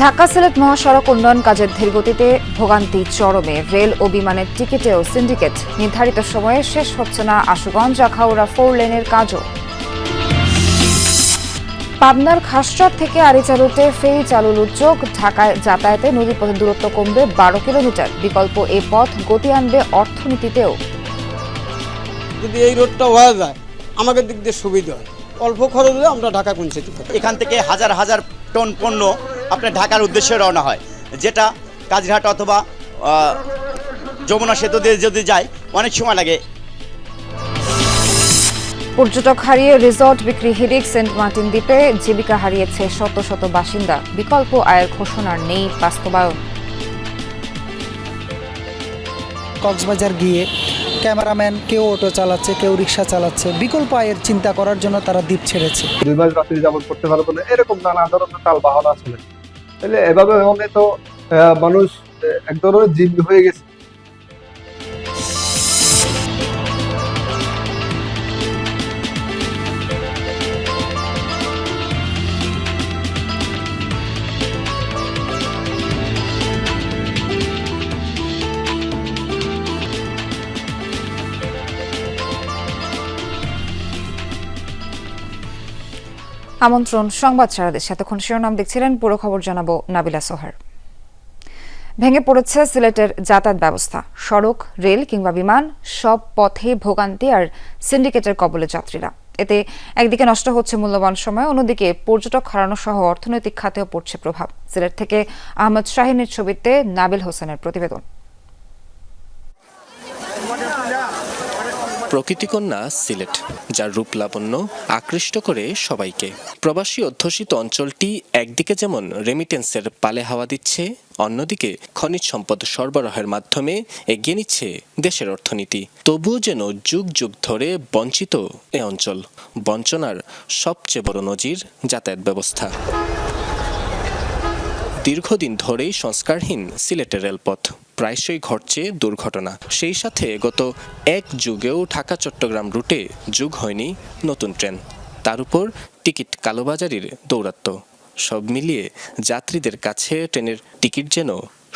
ঢাকা সিলেট মহাসড়ক উন্নয়ন কাজের ধীরগতিতে ভোগান্তি চরমে। রেল ও বিমানের টিকিটেও সিন্ডিকেট। নির্ধারিত সময়ে শেষ হচ্ছে না আশুগঞ্জ আখাউড়া 4 লেনের কাজও। পাবনার খাসচর থেকে আরিচা রুটে ফেরি চালুর উদ্যোগ। ঢাকায় যাতায়াতে নদীপথের দূরত্ব কমবে 12 কিলোমিটার। বিকল্প এ পথ গতি আনবে অর্থনীতিতেও। যদি এই রোডটা হওয়া যায় আমাদের দিক দিয়ে সুবিধা হয়, অল্প খরচে আমরা ঢাকা পৌঁছে দিতে পারি। এখান থেকে হাজার হাজার টন পণ্য আপনার ঢাকার উদ্দেশ্যে রওনা হয়, যেটা কাজিরহাট অথবা যমুনা সেতু দিয়ে যদি যায় অনেক সময় লাগে। পর্যটক হারিয়ে রিসর্ট বিক্রি হিড়িক। সেন্ট মার্টিন দ্বীপে জীবিকা হারিয়েছে শত শত বাসিন্দা। বিকল্প আয়ের ঘোষণার নেই বাস্তবায়ন। কক্সবাজার গিয়ে ক্যামেরাম্যান কেউ অটো চালাচ্ছে, কেউ রিক্সা চালাচ্ছে। বিকল্প আয়ের চিন্তা করার জন্য তারা দ্বীপ ছেড়েছে। 2 মাস রাত্রি যাপন করতে পারবো না, এরকম নানা ধরনের তাল বাহানা আছে। তাহলে এভাবে হলে তো মানুষ এক ধরনের জিম্মি হয়ে গেছে। আমন্ত্রণ সংবাদ সারাদেশ। এতক্ষণ শিরোনাম দেখছিলেন, পুরো খবর জানাবো নাবিলা সোহার। ভেঙে পড়েছে সিলেটের যাতায়াত ব্যবস্থা। সড়ক, রেল কিংবা বিমান সব পথে ভোগান্তি আর সিন্ডিকেটের কবলে যাত্রীরা। এতে একদিকে নষ্ট হচ্ছে মূল্যবান সময়, অন্যদিকে পর্যটক হারানো সহ অর্থনৈতিক খাতেও পড়ছে প্রভাব। সিলেট থেকে আহমদ শাহিনের ছবিতে নাবিল হোসেনের প্রতিবেদন। প্রকৃতিকন্যা সিলেট, যার রূপ লাবণ্য আকৃষ্ট করে সবাইকে। প্রবাসী অধ্যুষিত অঞ্চলটি একদিকে যেমন রেমিটেন্সের পালে হাওয়া দিচ্ছে, অন্যদিকে খনিজ সম্পদ সরবরাহের মাধ্যমে এগিয়ে নিচ্ছে দেশের অর্থনীতি। তবুও যেন যুগ যুগ ধরে বঞ্চিত এ অঞ্চল। বঞ্চনার সবচেয়ে বড় নজির যাতায়াত ব্যবস্থা। দীর্ঘদিন ধরেই সংস্কারহীন সিলেটের রেলপথ। প্রায়শই ঘটছে দুর্ঘটনা। সেই সাথে গত এক যুগেও ঢাকা চট্টগ্রাম রুটে যুগ হয়নি নতুন ট্রেন। তার উপর টিকিট কালোবাজারির দৌরাত্ম্য। সব মিলিয়ে যাত্রীদের কাছে ট্রেনের টিকিট যেন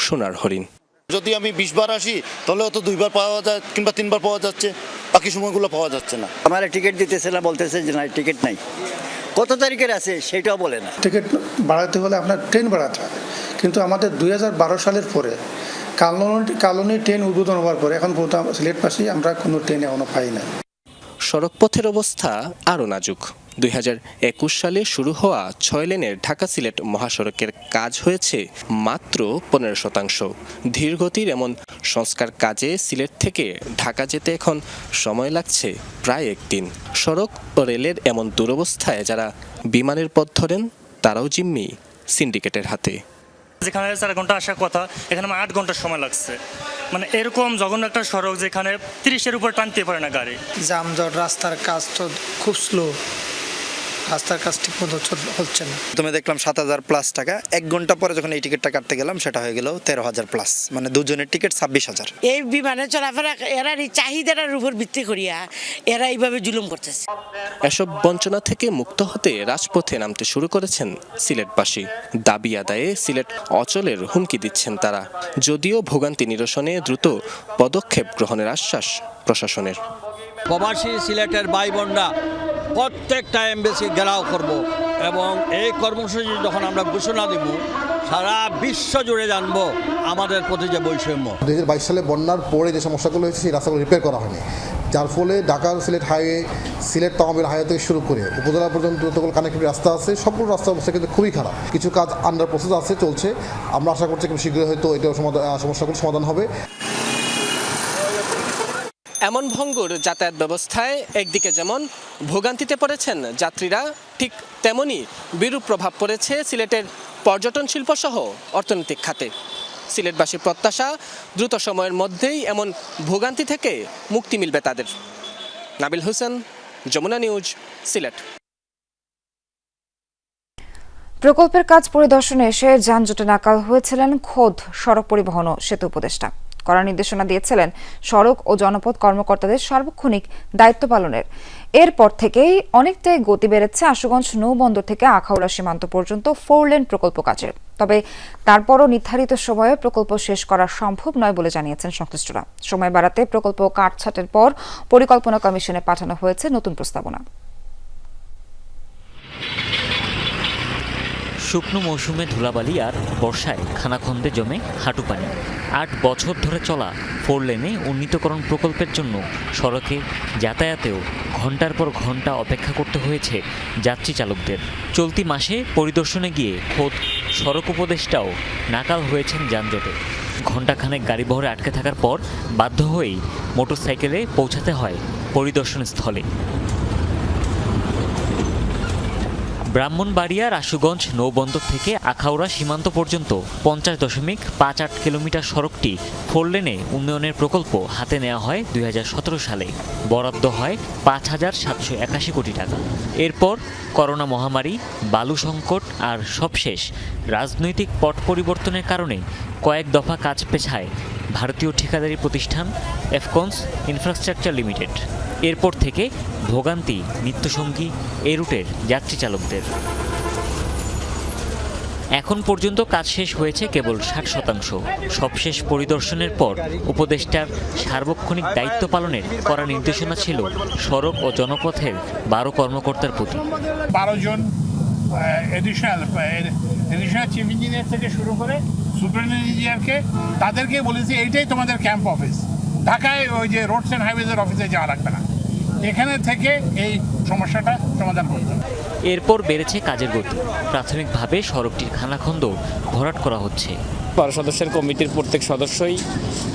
সোনার হরিণ। যদি আমি 20 বার আসি তাহলে হয়তো 2 বার পাওয়া যায় কিংবা 3 বার পাওয়া যাচ্ছে, বাকি সময়গুলো পাওয়া যাচ্ছে না। আমার টিকিট দিতেছে না, বলতেছে যে না টিকিট নাই। কত তারিখের আছে সেটাও বলে না। টিকিট বাড়াতে হলে আপনার ট্রেন বাড়াতে হবে, কিন্তু আমাদের 2012 সালের পরে কালনী ট্রেন উদ্বোধন হওয়ার পরে এখন পর্যন্ত সিলেটবাসী আমরা কোনো ট্রেন এখনো পাই না। সড়কপথের অবস্থা আরও নাজুক। 2021 সালে শুরু হওয়া 6 লেনের ঢাকা সিলেট মহাসড়কের কাজ হয়েছে মাত্র 15%। ধীরগতির এমন সংস্কার কাজে সিলেট থেকে ঢাকা যেতে এখন সময় লাগছে প্রায় 1 দিন। সড়ক ও রেলের এমন দুরবস্থায় যারা বিমানের পথ ধরেন তারাও জিম্মি সিন্ডিকেটের হাতে। যেখানে 4 ঘন্টা আসার কথা, এখানে 8 ঘন্টার সময় লাগছে। মানে এরকম জঘন্য একটা সড়ক যেখানে 30-এর উপর টানতে পারে না গাড়ি। যানজট, রাস্তার কাজ তো খুব স্লো। রাস্তার কাজ ঠিক মতো হচ্ছে না। তুমি দেখলাম 7,000 প্লাস টাকা, 1 ঘন্টা পরে যখন এই টিকিটটা কাটতে গেলাম সেটা হয়ে গেল 13,000 প্লাস, মানে দুজনের টিকিট 26,000। এই বিমানে চলাফেরা এরা চাহিদার উপর ভিত্তি করিয়া এরা এইভাবে জুলুম করতেছে। এসব বঞ্চনা থেকে মুক্ত হতে রাজপথে নামতে শুরু করেছেন সিলেটবাসী। দাবি আদায়ে সিলেট অচলের হুমকি দিচ্ছেন তারা। যদিও ভোগান্তি নিরসনে দ্রুত পদক্ষেপ গ্রহণের আশ্বাস প্রশাসনের। প্রবাসী সিলেটের ভাই বোনরা প্রত্যেকটা এমবেসি ঘেরাও করব এবং এই কর্মসূচি যখন আমরা ঘোষণা দেব সারা বিশ্ব জুড়ে জানবো আমাদের প্রতি যে বৈষম্য। 2022 সালে বন্যার পরে যে সমস্যাগুলো হয়েছে সেই রাস্তাগুলো রিপেয়ার করা হয়নি, যার ফলে ঢাকা সিলেট হাইওয়ে, সিলেট তামাবির হাইওয়ে থেকে শুরু করে উপজেলা পর্যন্ত যতগুলো কানেক্টিভ রাস্তা আছে সবগুলো রাস্তার অবস্থা কিন্তু খুবই খারাপ। কিছু কাজ আন্ডার প্রসেস আছে, চলছে। আমরা আশা করছি খুব শীঘ্রই হয়তো এটাও সমস্যাগুলো সমাধান হবে। এমন ভঙ্গুর যাতায়াত ব্যবস্থায় একদিকে যেমন ভোগান্তিতে পড়েছেন যাত্রীরা, ঠিক তেমনি বিরূপ প্রভাব পড়েছে সিলেটের পর্যটন শিল্প সহ অর্থনৈতিক খাতে। সিলেটবাসীর প্রত্যাশা দ্রুত সময়ের মধ্যেই এমন ভোগান্তি থেকে মুক্তি মিলবে তাদের। নাবিল হোসেন, যমুনা নিউজ, সিলেট। প্রকল্পের কাজ পরিদর্শনে এসে যানজটে নাকাল হয়েছিলেন খোদ সড়ক পরিবহন ও সেতু উপদেষ্টা। কড়া নির্দেশনা দিয়েছিলেন সড়ক ও জনপথ কর্মকর্তাদের সার্বক্ষণিক দায়িত্ব পালনের। এরপর থেকেই অনেকটাই গতি বেড়েছে আশুগঞ্জ নৌবন্দর থেকে আখাউড়া সীমান্ত পর্যন্ত 4 লেন প্রকল্প কাজের। তবে তারপরও নির্ধারিত সময়ে প্রকল্প শেষ করা সম্ভব নয় বলে জানিয়েছেন সংশ্লিষ্টরা। সময় বাড়াতে প্রকল্প কাটছাঁটের পর পরিকল্পনা কমিশনে পাঠানো হয়েছে নতুন প্রস্তাবনা। শুকনো মৌসুমে ধুলাবালি আর বর্ষায় খানাখন্দে জমে হাঁটু পানি। 8 বছর ধরে চলা 4 লেনে উন্নীতকরণ প্রকল্পের জন্য সড়কে যাতায়াতেও ঘন্টার পর ঘন্টা অপেক্ষা করতে হয়েছে যাত্রী চালকদের। চলতি মাসে পরিদর্শনে গিয়ে খোদ সড়ক উপদেষ্টাও নাকাল হয়েছেন যানজটে। ঘণ্টাখানেক গাড়িবহরে আটকে থাকার পর বাধ্য হয়েই মোটরসাইকেলে পৌঁছাতে হয় পরিদর্শন স্থলে। ব্রাহ্মণবাড়িয়ার আশুগঞ্জ নৌবন্দর থেকে আখাউড়া সীমান্ত পর্যন্ত 50.58 কিলোমিটার সড়কটি 4 লেনে উন্নয়নের প্রকল্প হাতে নেওয়া হয় 2017 সালে। বরাদ্দ হয় 5,781 কোটি টাকা। এরপর করোনা মহামারী, বালু সংকট আর সবশেষ রাজনৈতিক পট পরিবর্তনের কারণে কয়েক দফা কাজ পেছায় ভারতীয় ঠিকাদারি প্রতিষ্ঠান এফকনস ইনফ্রাস্ট্রাকচার লিমিটেড। এরপর থেকে ভোগান্তি নিত্যসঙ্গী এই রুটের যাত্রী চালকদের। এখন পর্যন্ত কাজ শেষ হয়েছে কেবল 60%। সবশেষ পরিদর্শনের পর উপদেষ্টার সার্বক্ষণিক দায়িত্ব পালনের কড়া নির্দেশনা ছিল সড়ক ও জনপথের 12 কর্মকর্তার প্রতি। 12 জন এডিশনাল চিফ ইঞ্জিনিয়ার থেকে শুরু করে সুপারিনটেন্ডেন্ট ইঞ্জিনিয়ারকে তাদেরকে বলেছি এইটাই তোমাদের ক্যাম্প অফিস। ঢাকায় ওই যে রোডস অ্যান্ড হাইওয়েজের অফিসে যাওয়া লাগবে না, এখানে থেকে এই সমস্যাটা সমাধান করতে হবে। এরপর বেড়েছে কাজের গতি। প্রাথমিকভাবে সড়কটির খানাখন্দ ভরাট করা হচ্ছে। 12 সদস্যের কমিটির প্রত্যেক সদস্যই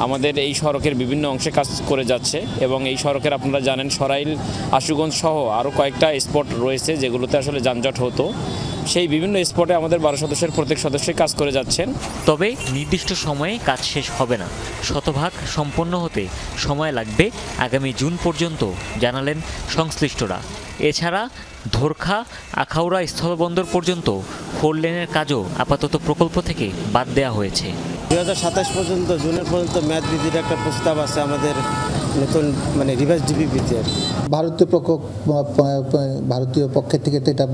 আমাদের এই সড়কের বিভিন্ন অংশে কাজ করে যাচ্ছে এবং এই সড়কের আপনারা জানেন সরাইল, আশুগঞ্জ সহ আরও কয়েকটা স্পট রয়েছে যেগুলোতে আসলে যানজট হতো। সেই বিভিন্ন স্পটে আমাদের 12 সদস্যের প্রত্যেক সদস্যই কাজ করে যাচ্ছেন। তবে নির্দিষ্ট সময়ে কাজ শেষ হবে না, শতভাগ সম্পন্ন হতে সময় লাগবে আগামী জুন পর্যন্ত জানালেন সংশ্লিষ্টরা। এছাড়া ধোরখা আখাউড়া স্থলবন্দর পর্যন্ত 4 লেনের কাজও আপাতত প্রকল্প থেকে বাদ দেওয়া হয়েছে। 2027 পর্যন্ত জুনের পর্যন্ত মেয়াদ বৃদ্ধির একটা প্রস্তাব আছে আমাদের নতুন রিভাইজ ডিপিপিতে। ভারতীয় পক্ষের থেকে তো এটা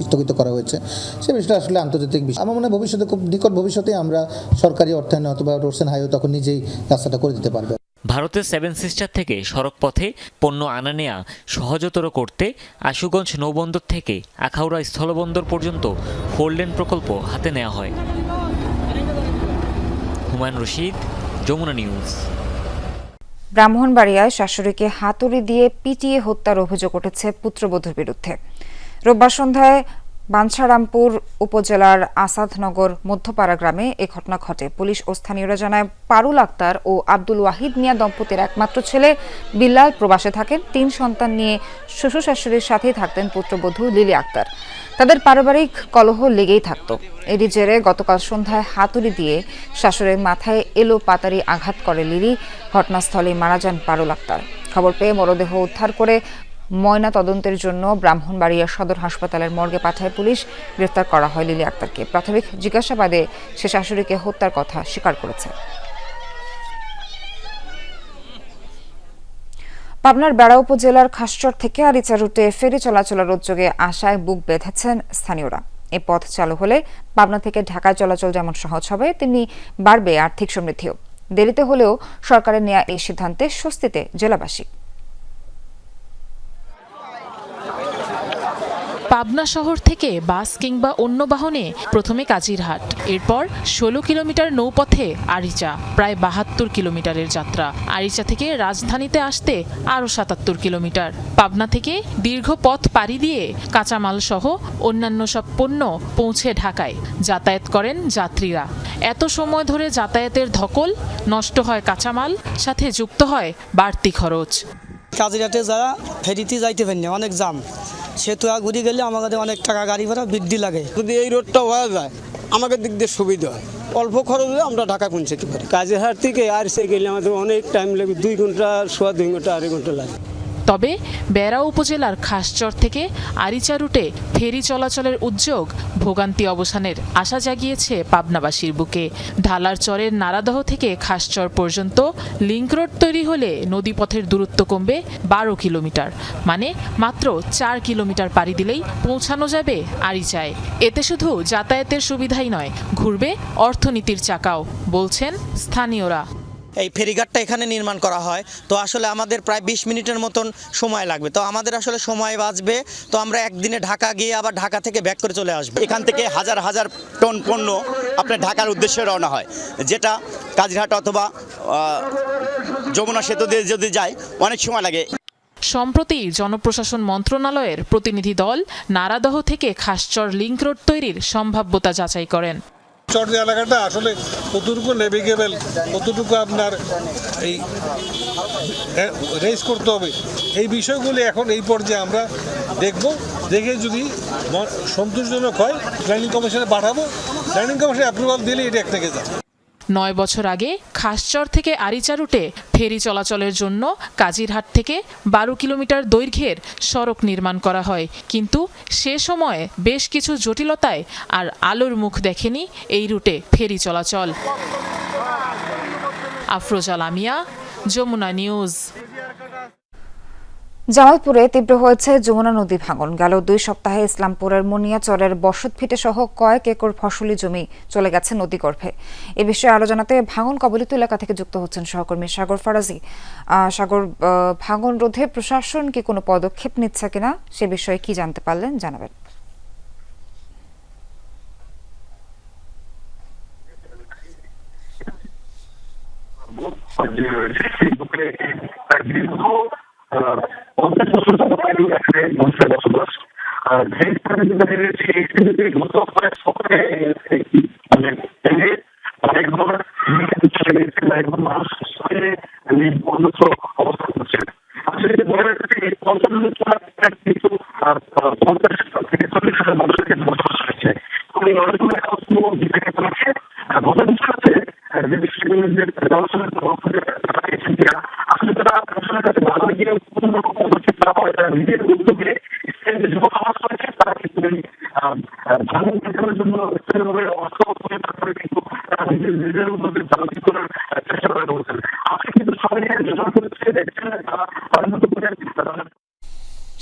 স্থগিত করা হয়েছে। সে বিষয়টা আসলে আন্তর্জাতিক বিষয়। আমার মনে হয় ভবিষ্যতে, খুব নিকট ভবিষ্যতে আমরা সরকারি অর্থায়নে অথবা রোডস অ্যান্ড হাইওয়ে তখন নিজেই রাস্তাটা করে দিতে পারবে। ভারতের 7 সিস্টার থেকে সড়ক পথে পণ্য আনা নেয়া সহজতর করতে আশুগঞ্জ নৌবন্দর থেকে আখাউড়া স্থলবন্দর পর্যন্ত 4 লেন প্রকল্প হাতে নেওয়া হয়। হুমায়ুন রশিদ, যমুনা নিউজ। ব্রাহ্মণবাড়িয়ায় শাশুড়িকে হাতুড়ি দিয়ে পিটিয়ে হত্যার অভিযোগ উঠেছে পুত্রবধূর বিরুদ্ধে। রোববার সন্ধ্যায় বাঞ্ছারামপুর উপজেলার আসাদনগর মধ্যপাড়া গ্রামে এ ঘটনা ঘটে। পুলিশ ও স্থানীয়রা জানায় পারুল আক্তার ও আব্দুল ওয়াহিদ মিয়া দম্পতির একমাত্র ছেলে বিল্লাল প্রবাসে থাকেন। 3 সন্তান নিয়ে শ্বশুর শাশুড়ির সাথেই থাকতেন পুত্রবধূ লিলি আক্তার। তাদের পারিবারিক কলহ লেগেই থাকত। এরই জেরে গতকাল সন্ধ্যায় হাতুড়ি দিয়ে শাশুড়ির মাথায় এলো পাতারি আঘাত করে লিলি। ঘটনাস্থলেই মারা যান পারুল আক্তার। খবর পেয়ে মরদেহ উদ্ধার করে ময়না তদন্তের জন্য ব্রাহ্মণবাড়িয়া সদর হাসপাতালের মর্গে পাঠায় পুলিশ। গ্রেফতার করা হয় লিলি আক্তারকে। প্রাথমিক জিজ্ঞাসাবাদে সে শাশুড়িকে হত্যার কথা স্বীকার করেছে। পাবনার বেড়া উপজেলার খাসচর থেকে আরিচা রুটে ফেরি চলাচলের উদ্যোগে আশায় বুক বেঁধেছেন স্থানীয়রা। এ পথ চালু হলে পাবনা থেকে ঢাকায় চলাচল যেমন সহজ হবে, তেমনি বাড়বে আর্থিক সমৃদ্ধিও। দেরিতে হলেও সরকারের নেয়া এই সিদ্ধান্তে স্বস্তিতে জেলাবাসী। পাবনা শহর থেকে বাস কিংবা অন্য বাহনে প্রথমে কাজিরহাট, এরপর 16 কিলোমিটার নৌপথে আরিচা, প্রায় 72 কিলোমিটারের যাত্রা। আরিচা থেকে রাজধানীতে আসতে আরও 77 কিলোমিটার। পাবনা থেকে দীর্ঘ পথ পাড়ি দিয়ে কাঁচামাল সহ অন্যান্য সব পণ্য পৌঁছে ঢাকায় যাতায়াত করেন যাত্রীরা। এত সময় ধরে যাতায়াতের ধকল, নষ্ট হয় কাঁচামাল, সাথে যুক্ত হয় বাড়তি খরচ। কাজিরহাটে যারা ফেরিতে যাইতে পারেন না, অনেক জাম, সেতু ঘুরে গেলে আমাদের অনেক টাকা গাড়ি ভাড়া বৃদ্ধি লাগে। যদি এই রোডটা হওয়া যায় আমাদের দিক দিয়ে সুবিধা হয়, অল্প খরচে আমরা ঢাকা পৌঁছাতে পারি। কাজিরহাট থেকে আরিচা গেলে আমাদের অনেক টাইম লাগে, 2 ঘন্টা, 2.5 ঘন্টা, 2.5 ঘন্টা লাগে। তবে বেড়া উপজেলার খাসচর থেকে আরিচা রুটে ফেরি চলাচলের উদ্যোগ ভোগান্তি অবসানের আশা জাগিয়েছে পাবনাবাসীর বুকে। ঢালার চরের নারাদহ থেকে খাসচর পর্যন্ত লিংক রোড তৈরি হলে নদীপথের দূরত্ব কমবে 12 কিলোমিটার, মানে মাত্র 4 কিলোমিটার পাড়ি দিলেই পৌঁছানো যাবে আরিচায়। এতে শুধু যাতায়াতের সুবিধাই নয়, ঘুরবে অর্থনীতির চাকাও, বলছেন স্থানীয়রা। এই ফেরিঘাটটা এখানে নির্মাণ করা হয়, তো আসলে আমাদের প্রায় 20 মিনিটের মতন সময় লাগবে, তো আমাদের আসলে সময় বাঁচবে, তো আমরা একদিনে ঢাকা গিয়ে আবার ঢাকা থেকে ব্যাক করে চলে আসবো। এখান থেকে হাজার হাজার টন পণ্য আপনার ঢাকার উদ্দেশ্যে রওনা হয়, যেটা কাজিরহাট অথবা যমুনা সেতু দিয়ে যদি যায় অনেক সময় লাগে। সম্প্রতি জনপ্রশাসন মন্ত্রণালয়ের প্রতিনিধি দল নারাদহ থেকে খাসচর লিংক রোড তৈরির সম্ভাব্যতা যাচাই করেন। চর এলাকাটা আসলে কতটুকু নেভিগেবল, কতটুকু আপনার এই রেস করতে হবে, এই বিষয়গুলি এখন এই পর্যায়ে আমরা দেখব। দেখে যদি সন্তোষজনক হয় প্ল্যানিং কমিশনে পাঠাবো, প্ল্যানিং কমিশনে অ্যাপ্রুভাল দিলে এটা একটা গেছে। 9 বছর আগে খাসচর থেকে আরিচা রুটে ফেরি চলাচলের জন্য কাজিরহাট থেকে 12 কিলোমিটার দৈর্ঘ্যের সড়ক নির্মাণ করা হয়, কিন্তু সে সময় বেশ কিছু জটিলতায় আর আলোর মুখ দেখেনি এই রুটে ফেরি চলাচল। আফরোজা লামিয়া, যমুনা নিউজ। জামালপুরে তীব্র হয়েছে যমুনা নদী ভাঙন। গেল 2 সপ্তাহে ইসলামপুরের মনিয়াচরের বসতভিটে সহ কয়েক একর ফসলি জমি চলে গেছে নদীগর্ভে। এ বিষয়ে আলো জানাতে ভাঙন কবলিত এলাকা থেকে যুক্ত হচ্ছেন সহকর্মী সাগর ফারাজি। সাগর, ভাঙন রোধে প্রশাসন কি কোনো পদক্ষেপ নিচ্ছে কিনা সে বিষয়ে কি জানতে পারলেন জানাবেন।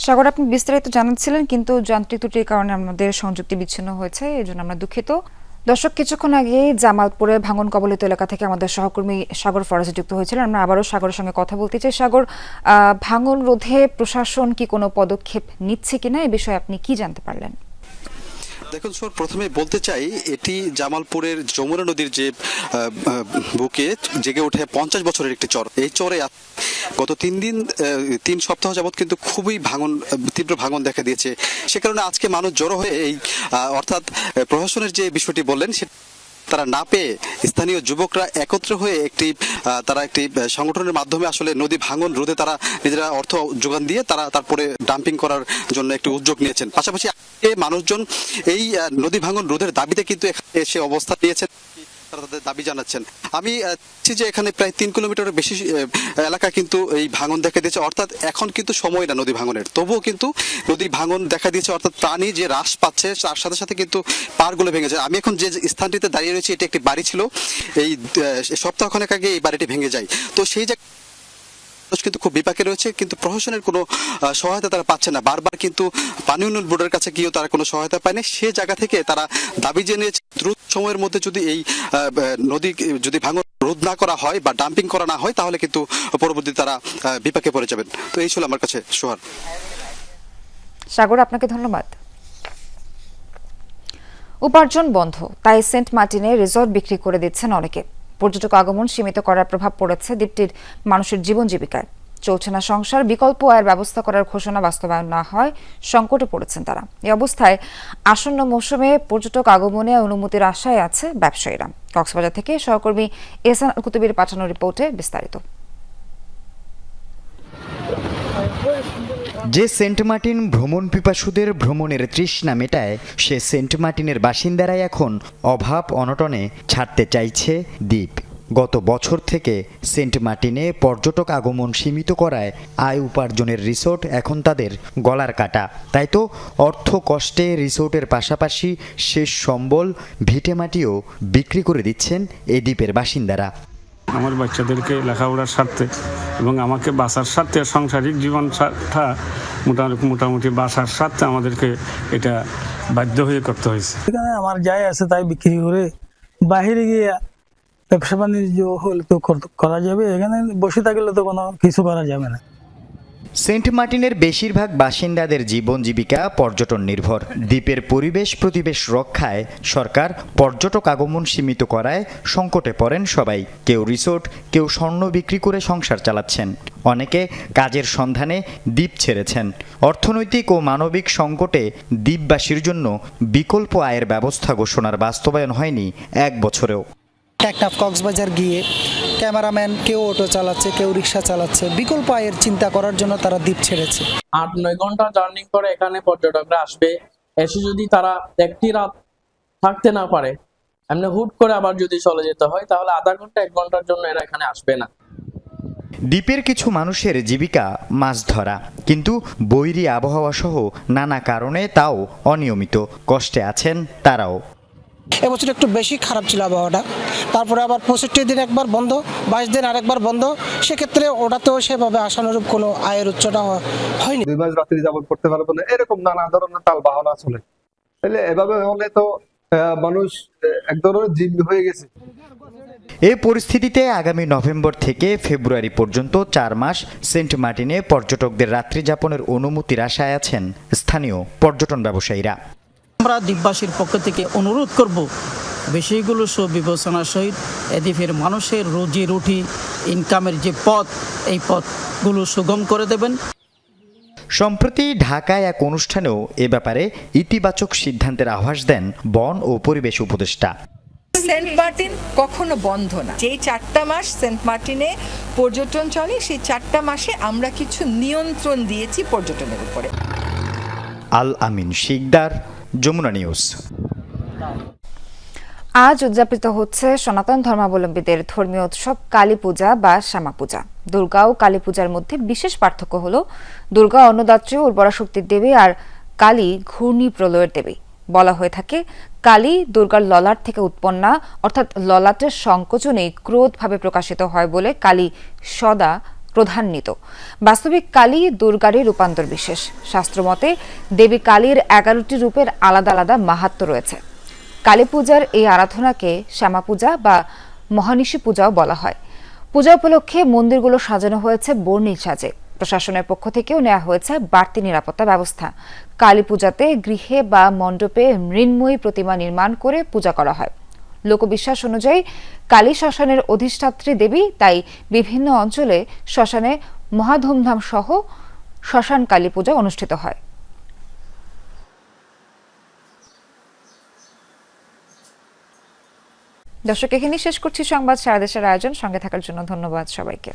সাগর, আপনি বিস্তারিত জানাচ্ছিলেন, কিন্তু যান্ত্রিক ত্রুটির কারণে আমাদের সংযুক্তি বিচ্ছিন্ন হয়েছে, এই জন্য আমরা দুঃখিত। দর্শক, কিছুক্ষণ আগে জামালপুরে ভাঙন কবলিত এলাকা থেকে আমাদের সহকর্মী সাগর ফরাজি যুক্ত হয়েছিলেন। আমরা আবারও সাগরের সঙ্গে কথা বলতে চাই। সাগর, ভাঙন রোধে প্রশাসন কি কোনো পদক্ষেপ নিচ্ছে কিনা এ বিষয়ে আপনি কি জানতে পারলেন? দেখুন স্যার, প্রথমে বলতে চাই এটি জামালপুরের যমুনা নদীর যে বুকে জেগে ওঠে 50 বছরের একটি চর। এই চরে গত 3 সপ্তাহ যাবৎ কিন্তু খুবই তীব্র ভাঙন দেখা দিয়েছে। সে কারণে আজকে মানুষ জড়ো হয়ে এই অর্থাৎ প্রশাসনের যে বিষয়টি বললেন তারা না পেয়ে স্থানীয় যুবকরা একত্র হয়ে তারা একটি সংগঠনের মাধ্যমে আসলে নদী ভাঙন রোধে তারা নিজেরা অর্থ যোগান দিয়ে তারা তারপরে ডাম্পিং করার জন্য একটি উদ্যোগ নিয়েছেন। পাশাপাশি মানুষজন এই নদী ভাঙন রোধের দাবিতে কিন্তু এখানে এসে অবস্থান নিয়েছেন, তারা তাদের দাবি জানাচ্ছেন। আমি যে এখানে প্রায় 3 কিলোমিটারের বেশি এলাকা কিন্তু এই ভাঙন দেখা দিয়েছে, অর্থাৎ এখন কিন্তু সময় না নদী ভাঙনের, তবুও কিন্তু নদী ভাঙন দেখা দিয়েছে, অর্থাৎ প্রাণী যে হ্রাস পাচ্ছে তার সাথে সাথে কিন্তু পাড়গুলো ভেঙে যায়। আমি এখন যে স্থানটিতে দাঁড়িয়ে রয়েছি এটি একটি বাড়ি ছিল, এই সপ্তাহখানেক আগে এই বাড়িটি ভেঙে যায়। তো সেই কিন্তু খুব বিপাকে রয়েছে, কিন্তু প্রশাসনের কোনো সহায়তা তারা পাচ্ছে না। বারবার কিন্তু পানি উন্নয়ন বোর্ডের কাছে গিয়েও তারা কোনো সহায়তা পায়নি। সে জায়গা থেকে তারা দাবি জানিয়েছে দ্রুত সময়ের মধ্যে যদি এই নদী যদি ভাঙন রোধ না করা হয় বা ডাম্পিং করা না হয় তাহলে কিন্তু পরবর্তী তারা বিপাকে পড়ে যাবেন। তো এই ছিল আমার কাছে সোহার। সাগর, আপনাকে ধন্যবাদ। উপার্জন বন্ধ, তাই সেন্ট মার্টিনে রিসর্ট বিক্রি করে দিচ্ছেন অনেকে। পর্যটক আগমন সীমিত করার প্রভাব পড়েছে দ্বীপটির মানুষের জীবন জীবিকায়। চলছে না সংসার, বিকল্প আয়ের ব্যবস্থা করার ঘোষণা বাস্তবায়ন না হয় সংকটে পড়েছেন তারা। এই অবস্থায় আসন্ন মৌসুমে পর্যটক আগমনে অনুমতির আশায় আছে ব্যবসায়ীরা। কক্সবাজার থেকে সহকর্মী এহসান আল কুতুবের পাঠানো রিপোর্টে বিস্তারিত। যে সেন্ট মার্টিন ভ্রমণ পিপাসুদের ভ্রমণের তৃষ্ণা মেটায়, সে সেন্ট মার্টিনের বাসিন্দারাই এখন অভাব অনটনে ছাড়তে চাইছে দ্বীপ। গত বছর থেকে সেন্ট মার্টিনে পর্যটক আগমন সীমিত করায় আয় উপার্জনের রিসোর্ট এখন তাদের গলার কাটা। তাই তো অর্থ কষ্টে রিসোর্টের পাশাপাশি শেষ সম্বল ভিটেমাটিও বিক্রি করে দিচ্ছেন এই দ্বীপের বাসিন্দারা। আমার বাচ্চাদেরকে লেখাপড়ার স্বার্থে এবং আমাকে বাঁচার স্বার্থে, সাংসারিক জীবন মোটামুটি বাঁচার স্বার্থে আমাদেরকে এটা বাধ্য হয়ে করতে হয়েছে। এখানে আমার যাই আছে তাই বিক্রি করে বাইরে গিয়ে ব্যবসা বাণিজ্য হলে তো করা যাবে, এখানে বসে থাকলে তো কোনো কিছু করা যাবে না। সেন্ট মার্টিনের বেশিরভাগ বাসিন্দাদের জীবন জীবিকা পর্যটন নির্ভর। দ্বীপের পরিবেশ প্রতিবেশ রক্ষায় সরকার পর্যটক আগমন সীমিত করায় সংকটে পড়েন সবাই। কেউ রিসোর্ট, কেউ স্বর্ণ বিক্রি করে সংসার চালাচ্ছেন, অনেকে কাজের সন্ধানে দ্বীপ ছেড়েছেন। অর্থনৈতিক ও মানবিক সংকটে দ্বীপবাসীর জন্য বিকল্প আয়ের ব্যবস্থা ঘোষণার বাস্তবায়ন হয়নি 1 বছরেও। টেকনাফ কক্সবাজার গিয়ে ক্যামেরাম্যান কেউ অটো চালাচ্ছে, কেউ রিক্সা চালাচ্ছে, বিকল্প আয়ের চিন্তা করার জন্য তারা দ্বীপ ছেড়েছে। 8-9 ঘন্টা জার্নি করে এখানে পর্যটকরা আসবে, এসে যদি তারা একটি রাত থাকতে না পারে, এমনি হুট করে আবার যদি চলে যেতে হয়, তাহলে আধা ঘন্টা 1 ঘন্টার জন্য এরা এখানে আসবে না। দ্বীপের কিছু মানুষের জীবিকা মাছ ধরা, কিন্তু বৈরী আবহাওয়া সহ নানা কারণে তাও অনিয়মিত। কষ্টে আছেন তারাও। এবছর একটু বেশি খারাপ ছিল আবহাওয়াটা, তারপরে আবার 65 দিন একবার বন্ধ, 22 দিন আরেকবার বন্ধ। সেক্ষেত্রে ওটাতেও সেভাবে আশানুরূপ কোনো আয়ের উচ্চটা হয়নি। 2 মাস রাত্রি যাপন করতে পারবো না, এরকম নানা ধরনের তাল বাহানা চলে। তাহলে এভাবে হলে তো মানুষ এক ধরনের জিম্মি হয়ে গেছে। এই পরিস্থিতিতে আগামী নভেম্বর থেকে ফেব্রুয়ারি পর্যন্ত 4 মাস সেন্ট মার্টিনে পর্যটকদের রাত্রি যাপনের অনুমতির আশায় আছেন স্থানীয় পর্যটন ব্যবসায়ীরা। আমরা দ্বীপবাসীর পক্ষ থেকে অনুরোধ করব, বিষয়গুলো সুবিবেচনার সহিত এ দ্বীপের মানুষের রুজি রুটি ইনকামের যে পথ, এই পথগুলো সুগম করে দেবেন। সম্প্রতি ঢাকায় এক অনুষ্ঠানেও এ ব্যাপারে ইতিবাচক সিদ্ধান্তের আভাস দেন বন ও পরিবেশ উপদেষ্টা। সেন্ট মার্টিন কখনো বন্ধ না। যেই 4টা মাস সেন্ট মার্টিনে পর্যটন চলে, সেই 4টা মাসে আমরা কিছু নিয়ন্ত্রণ দিয়েছি পর্যটনের উপরে। আল আমিন শিকদার, যমুনা নিউজ। আজ উদযাপিত হচ্ছে সনাতন ধর্মাবলম্বীদের ধর্মীয় উৎসব কালী পূজা বা শ্যামা পূজা। দুর্গা ও কালী পূজার মধ্যে বিশেষ পার্থক্য হলো দুর্গা অন্নদাত্রী উর্বরা শক্তির দেবী আর কালী ঘূর্ণি প্রলয়ের দেবী। বলা হয়ে থাকে কালী দুর্গার ললাট থেকে উৎপন্না, অর্থাৎ ললাটের সংকোচনেই ক্রোধভাবে প্রকাশিত হয় বলে কালী সদা প্রধান্বিত। বাস্তবিক কালী দুর্গারই রূপান্তর বিশেষ। শাস্ত্রমতে দেবী কালীর 11টি রূপের আলাদা আলাদা মাহাত্ম্য রয়েছে। কালী পূজার এই আরাধনাকে শ্যামা পূজা বা মহানিশি পূজাও বলা হয়। পূজা উপলক্ষে মন্দিরগুলো সাজানো হয়েছে বর্ণিল সাজে। প্রশাসনের পক্ষ থেকেও নেওয়া হয়েছে বাড়তি নিরাপত্তা ব্যবস্থা। কালী পূজাতে গৃহে বা মণ্ডপে মৃন্ময়ী প্রতিমা নির্মাণ করে পূজা করা হয়। লোকবিশ্বাস অনুযায়ী কালী শ্মশানের অধিষ্ঠাত্রী দেবী, তাই বিভিন্ন অঞ্চলে শ্মশানে মহাধুমধাম সহ শ্মশান কালী পূজা অনুষ্ঠিত হয়। দর্শক, এখানেই শেষ করছি সংবাদ সারা দেশের আয়োজন। সঙ্গে থাকার জন্য ধন্যবাদ সবাইকে।